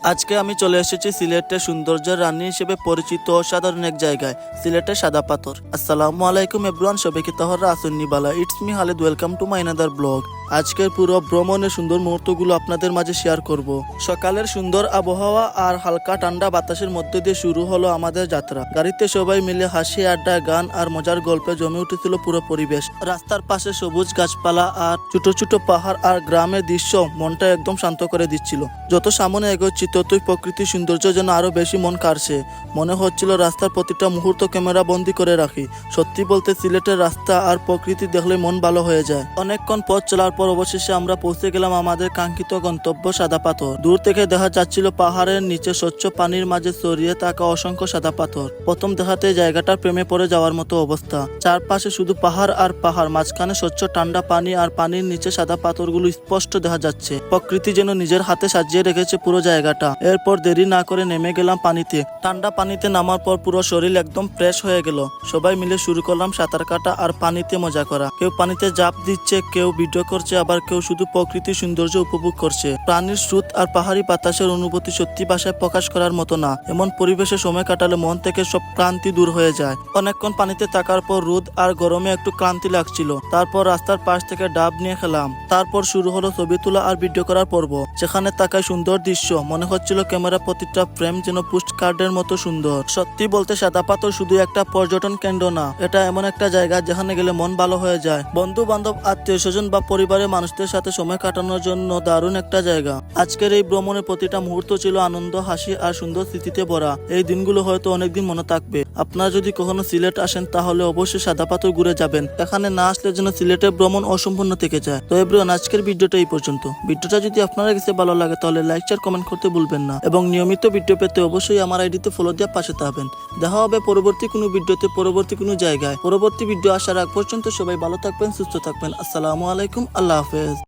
আজকে আমি চলে এসেছি সিলেটের সৌন্দর্যের রানী হিসেবে পরিচিত অসাধারণ এক জায়গায়, সিলেটের সাদা পাথর। আসসালামু আলাইকুম এভরিওয়ান, সবাই কি তাহরা আসেননি বালা। It's me Khalid, welcome to my another blog. আজকের পুরো ভ্রমণের সুন্দর মুহূর্তগুলো আপনাদের মাঝে শেয়ার করব। সকালের সুন্দর আবহাওয়া আর হালকা ঠান্ডা বাতাসের মধ্য দিয়ে শুরু হলো আমাদের যাত্রা। গাড়িতে সবাই মিলে হাসি আড্ডা, গান আর মজার গল্পে জমে উঠেছিল পুরো পরিবেশ। রাস্তার পাশে সবুজ গাছপালা আর ছোট ছোট পাহাড় আর গ্রামের দৃশ্য মনটা একদম শান্ত করে দিচ্ছিল। যত সামনে এগোচ্ছি ততই প্রকৃতির সৌন্দর্য যেন আরো বেশি মন কাড়ছে। মনে হচ্ছিল রাস্তার প্রতিটা মুহূর্ত ক্যামেরা বন্দি করে রাখি। সত্যি বলতে সিলেটের রাস্তা আর প্রকৃতি দেখলে মন ভালো হয়ে যায়। অনেকক্ষণ পথ চলার পর অবশেষে আমরা পৌঁছে গেলাম আমাদের কাঙ্ক্ষিত গন্তব্য সাদা পাথর। দূর থেকে দেখা যাচ্ছিল পাহাড়ের নিচে স্বচ্ছ পানির মাঝে ছড়িয়ে থাকা অসংখ্য সাদা পাথর। প্রথম দেখাতে জায়গাটার প্রেমে পড়ে যাওয়ার মতো অবস্থা। চারপাশে শুধু পাহাড় আর পাহাড়, মাঝখানে স্বচ্ছ ঠান্ডা পানি আর পানির নিচে সাদা পাথরগুলো স্পষ্ট দেখা যাচ্ছে। প্রকৃতি যেন নিজের হাতে সাজিয়ে রেখেছে পুরো জায়গাটা। এরপর দেরি না করে নেমে গেলাম পানিতে। ঠান্ডা পানিতে নামার পর পুরো শরীর একদম ফ্রেশ হয়ে গেল। সবাই মিলে শুরু করলাম সাঁতার কাটা আর পানিতে মজা করা। কেউ পানিতে ঝাঁপ দিচ্ছে, কেউ ভিডিও করছে, আবার কেউ শুধু প্রকৃতির সৌন্দর্য উপভোগ করছে। প্রাণীর স্রোত আর পাহাড়ি বাতাসের অনুভূতি সত্যি ভাষায় প্রকাশ করার মতো না। এমন পরিবেশে সময় কাটালে মন থেকে সব ক্লান্তি দূর হয়ে যায়। অনেকক্ষণ পানিতে থাকার পর রোদ আর গরমে একটু ক্লান্তি লাগছিল। তারপর রাস্তার পাশ থেকে ডাব নিয়ে খেলাম। তারপর শুরু হলো ছবি তোলা আর ভিডিও করার পর্ব। যেখানে তাকায় সুন্দর দৃশ্য, মনে হচ্ছিল ক্যামেরা প্রতিটা ফ্রেম যেন পোস্ট কার্ডের মতো সুন্দর। সত্যি বলতে সাদা পাথর শুধু একটা পর্যটন কেন্দ্র না, এটা এমন একটা জায়গা যেখানে গেলে মন ভালো হয়ে যায়। বন্ধু বান্ধব, আত্মীয় স্বজন বা পরিবারের মানুষদের সাথে সময় কাটানোর জন্য দারুণ একটা জায়গা। আজকের এই ভ্রমণের প্রতিটা মুহূর্ত ছিল আনন্দ, হাসি আর সুন্দর স্মৃতিতে ভরা। এই দিনগুলো হয়তো অনেকদিন মনে থাকবে। আপনারা যদি কখনো সিলেট আসেন তাহলে অবশ্যই সাদা পাথর ঘুরে যাবেন। এখানে না আসলে যেন সিলেটের ভ্রমণ অসম্পূর্ণ থেকে যায়। তো এভরিওয়ান, আজকের ভিডিওটা এই পর্যন্ত। ভিডিওটা যদি আপনার কাছে ভালো লাগে তাহলে লাইক, শেয়ার, কমেন্ট করতে ভুলবেন না। এবং নিয়মিত ভিডিও পেতে অবশ্যই আমার আইডিতে ফলো দিয়ে পাশে থাকবেন। দেখা হবে পরবর্তী কোনো ভিডিওতে, পরবর্তী কোনো জায়গায়। পরবর্তী ভিডিও আসার আগ পর্যন্ত সবাই ভালো থাকবেন, সুস্থ থাকবেন। আসসালামু আলাইকুম, আল্লাহ হাফেজ।